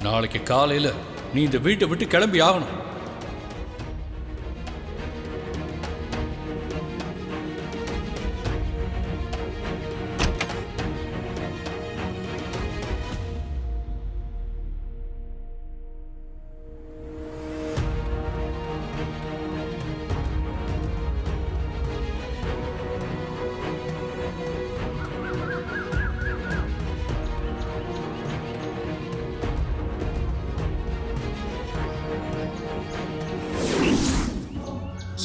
நாளைக்கு காலையில நீ இந்த வீட்டை விட்டு கிளம்பி ஆகணும்.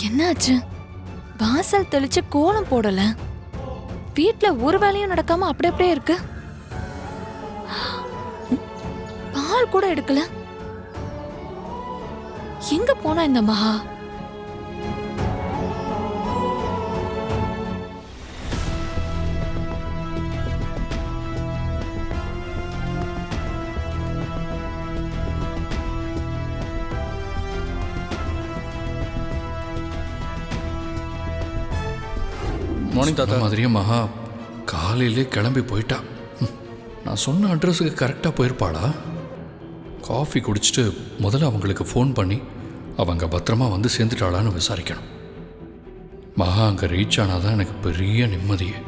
என்னாச்சு? வாசல் தெளிச்சு கோலம் போடல, வீட்ல ஒரு வேலையும் நடக்காம அப்படியே இருக்கு. பால் கூட எடுக்கல. எங்க போனா இந்த மகா? மார்னிங் தாத்தா. மாதிரியே மகா காலையிலே கிளம்பி போயிட்டா. நான் சொன்ன அட்ரஸுக்கு கரெக்டாக போயிருப்பாளா? காஃபி குடிச்சிட்டு முதல்ல அவங்களுக்கு ஃபோன் பண்ணி அவங்க பத்திரமா வந்து சேர்ந்துட்டாளான்னு விசாரிக்கணும். மகா அங்கே ரீச் ஆனாதான் எனக்கு பெரிய நிம்மதியே.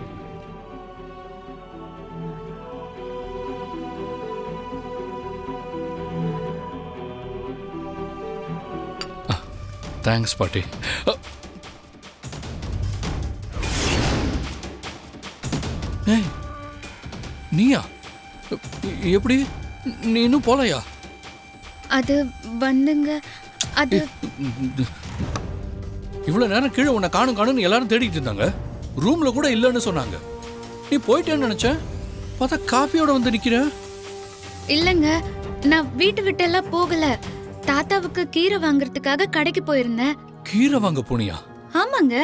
தேங்க்ஸ் பாட்டி. நீயா? எப்படி? நீ இன்னும் போலையா? அது வந்துங்க, அது இவ்வளவு நேரம் கீழே உன்னை காணும்னு எல்லாரும் தேடிட்டு இருந்தாங்க. ரூம்ல கூட இல்லைன்னு சொன்னாங்க. நீ போயிட்டேன்னு நினைச்சேன். பார்த்தா காஃபியோட வந்து நிக்கிற. இல்லங்க, நான் வீட்டு விட்டு எல்லாம் போகல. தாத்தாவுக்கு கீரை வாங்குறதுக்காக கடைக்கு போயிருந்தேன். கீரை வாங்க போனியா? ஆமாங்க,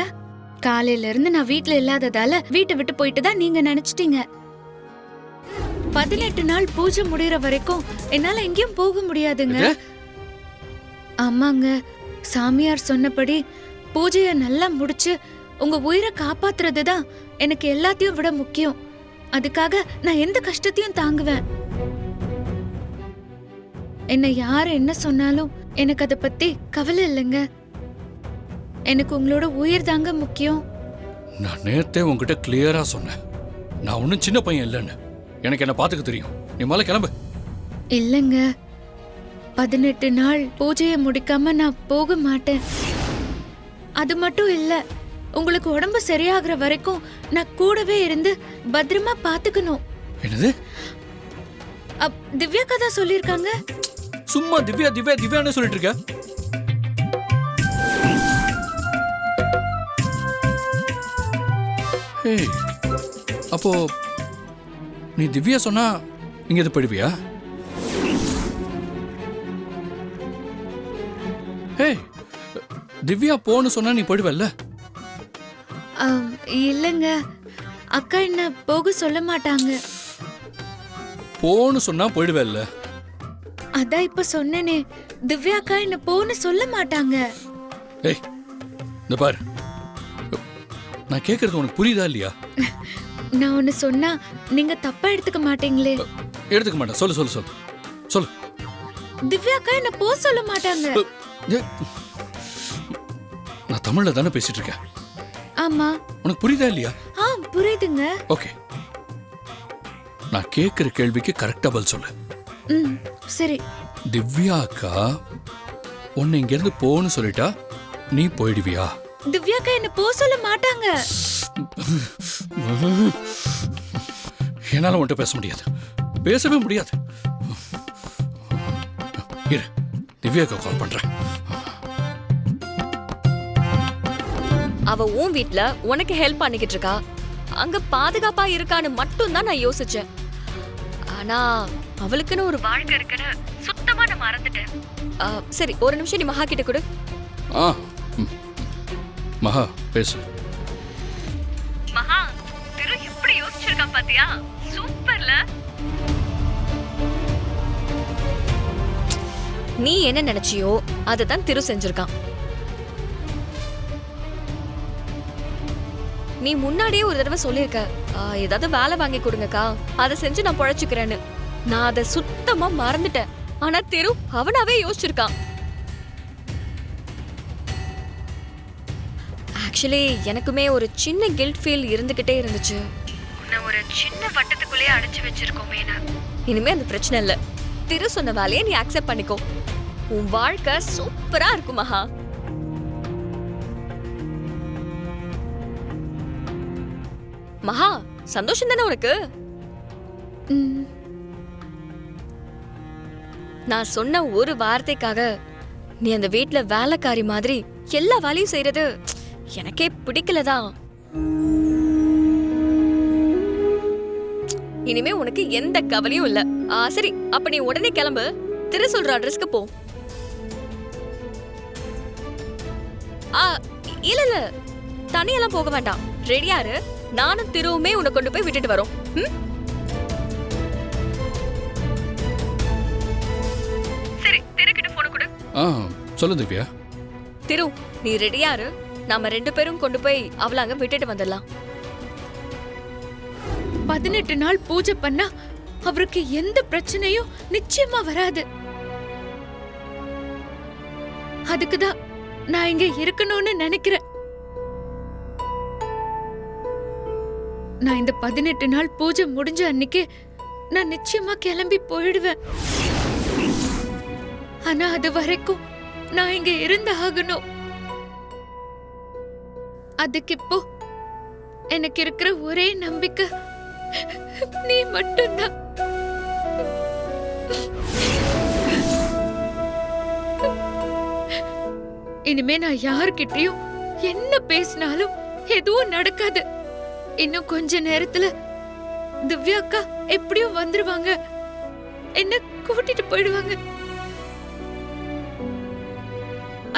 காலையில இருந்து நான் வீட்ல இல்லாததால வீட்டை விட்டு போயிட்டு தான் நீங்க நினைச்சிட்டீங்க. 18 நாள் பூஜை முடியற வரைக்கும் என்னால எங்கேயும் போக முடியாதுங்க. ஆமாங்க, சாமியார் சொன்னபடி பூஜைய நல்லா முடிச்சு உங்க உயிரை காப்பாத்துறது தான் எனக்கு எல்லாத்தையும் விட முக்கியம். அதுக்காக நான் எந்த கஷ்டத்தையும் தாங்குவேன். என்ன யாரு என்ன சொன்னாலும் எனக்கு அதை பத்தி கவலை இல்லைங்க. எனக்கு உங்களோட உயிர் தாங்க முக்கியம். நான் நேத்தே உங்ககிட்ட கிளியரா சொன்னேன், நான் ஒன்னும் சின்ன பையன் இல்லைன்னு. எனக்கு என்ன பாத்துக்க தெரியும். நீ மேல கிளம்பு. இல்லங்க, 18 நாள் பூஜையை முடிக்காம நான் போக மாட்டேன். அது மட்டும் இல்ல, உங்களுக்கு உடம்பு சரியாகிற வரைக்கும் நான் கூடவே இருந்து பத்திரமா பாத்துக்கணும். என்னது? திவ்யா கதா சொல்லிருக்காங்க. சும்மா திவ்யா திவ்யா திவ்யான்னு சொல்லிட்டு இருக்க. அப்போ நீ திவ்யா சொன்னா நீங்க இது போயிடுவியா? திவ்யா போன்னு சொன்னா நீ போயிடுவல்ல? இல்லங்க, அக்கா என்ன போக சொல்ல மாட்டாங்க. போன்னு சொன்னா போயிடுவல்ல? அதான் இப்ப சொன்னேனே, திவ்யா அக்கா என்ன போன்னு சொல்ல மாட்டாங்க. இந்த பாரு, நான் கேக்குறது உனக்கு புரியுதா இல்லையா? நான் ஒன்னு சொன்னா நீங்க தப்பா எடுத்துக்க மாட்டீங்களே? எடுத்துக்க மாட்டேன். சொல்லு சொல்லு சொல்லு சொல்லு. திவ்யா அக்கா என்ன போ சொல்ல மாட்டாங்க. நான் தமிழ்ல தானே பேசிட்டு இருக்கேன். ஆமா. உனக்கு புரியுதா இல்லையா? புரியுதுங்க. ஓகே, நான் கேக்குற கேள்விக்கு கரெக்டா பதில் சொல்லு. சரி. திவ்யா அக்கா உன்னை இங்க இருந்து போன்னு சொல்லிட்டா நீ போயிடுவியா? திவ்யா அக்கா என்ன போ சொல்ல மாட்டாங்க. என்னால உன்கிட்ட பேச முடியாது, பேசவே முடியாது. இரு, திவ்யாக்கு கால் பண்றேன். அவ உன் வீட்ல உனக்கு ஹெல்ப் பண்ணிக்கிட்டு இருக்கா, அங்க பாதுகாப்பா இருக்கான்னு மட்டும் தான் நான் யோசிச்சேன். ஆனா அவளுக்குன்னு ஒரு வாழ்க்கை இருக்குன்னு சுத்தமா நான் மறந்துட்டேன். சரி, ஒரு நிமிஷம் நீ மகா கிட்ட கொடு. மகா பேசு. மகா, திரு எப்படி யோசிச்சிருக்கான் பாத்தியா? சூப்பர்ல. நீ என்ன நினைச்சியோ அததான் திரு செஞ்சிருக்கான். நீ முன்னாடியே ஒரு தடவை சொல்லிருக்க, ஏதாவது வேலை வாங்கி கொடுங்கக்கா, அதை செஞ்சு நான் பொழைச்சுக்கிறேன்னு. நான் அதை சுத்தமா மறந்துட்டேன். ஆனா திரு அவனாவே யோசிச்சிருக்கான். ஆக்சுவலி எனக்குமே ஒரு சின்ன கில்ட் ஃபீல் இருந்துகிட்டே இருந்துச்சு. உன்னை ஒரு சின்ன வட்டத்துக்குள்ளே அடைச்சு வச்சிருக்கோமே. இனிமே அந்த பிரச்சனை இல்ல. திரு சொன்ன வேலையை நீ அக்செப்ட் பண்ணிக்கோ. உன் வாழ்க்கை சூப்பரா இருக்கும் மகா. மகா, சந்தோஷம் தானே உனக்கு? ம், நான் சொன்ன ஒரு வார்த்தைக்காக நீ அந்த வீட்ல வேலைக்காரி மாதிரி எல்லா வேலையும் செய்யறது எனக்கே பிடிக்கலதான். இனிமே உனக்கு எந்த கவலையும் இல்ல. சரி, அப்ப நீ உடனே கிளம்பு. திரு சொல்ற அட்ரஸ்க்கு போ. இல்ல இல்ல, தனியெல்லாம் போக வேண்டாம். ரெடியா இரு. நானும் திருவுமே உன்னை கொண்டு போய் விட்டுட்டு வரோம். சரி, திருக்கிட்ட போன கொடு. சொல்லு திவ்யா. திரு, நீ ரெடியா இரு. நாம 2 பேரும் கொண்டு போய் அவள அங்க விட்டுட்டு வந்துடலாம். 18 நாள் பூஜை பண்ணா அவருக்கு எந்த பிரச்சனையும் நிச்சயமா வராது. அதுக்குதான் நான் இங்க இருக்கணும்னு நினைக்கிறேன். நான் இந்த 18 நாள் பூஜை முடிஞ்ச அன்னைக்கு நான் நிச்சயமா கிளம்பி போயிடுவேன். ஆனா அது வரைக்கும் நான் இங்க இருந்து ஆகணும். அதுக்கு இப்போ எனக்கு இருக்கிற ஒரே நம்பிக்கை நீ மட்டும்தான். இனிமே நான் யார்கிட்டயும் என்ன பேசினாலும் எதுவும் நடக்காது. இன்னும் கொஞ்ச நேரத்துல திவ்யா அக்கா எப்படியும் வந்துருவாங்க, என்ன கூட்டிட்டு போயிடுவாங்க.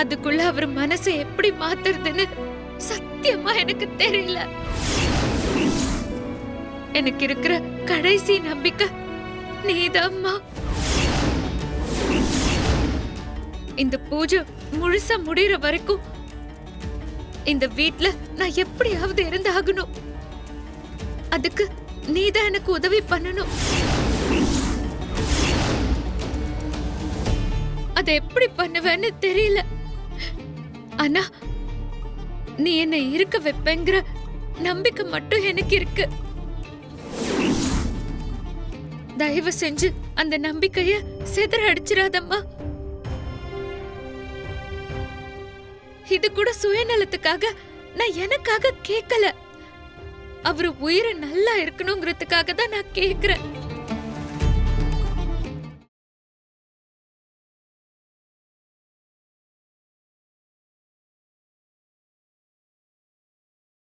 அதுக்குள்ள அவர் மனசை எப்படி மாத்துறதுன்னு சத்தியமா எனக்கு தெரியல. எனக்கு இருக்கிற கடைசி நம்பிக்கை நீதாம்மா. இந்த பூஜை முழுசா முடியற வரைக்கும் இந்த வீட்ல நான் எப்படியாவது இருந்தாகணும். அதுக்கு நீதான் எனக்கு உதவி பண்ணணும். அதை எப்படி பண்ணுவேன்னு தெரியல. ஆனா நீ என்னை இருக்க வைப்பேங்கிற நம்பிக்கை மட்டும் எனக்கு இருக்கு. தயவு செஞ்சு அந்த நம்பிக்கைய சிதற அடிச்சிடாதம்மா. இது கூட சுயநலத்துக்காக நான் எனக்காக கேட்கல. அவரு உயிரை நல்லா இருக்கணுங்கிறதுக்காக தான் நான் கேக்குறேன்.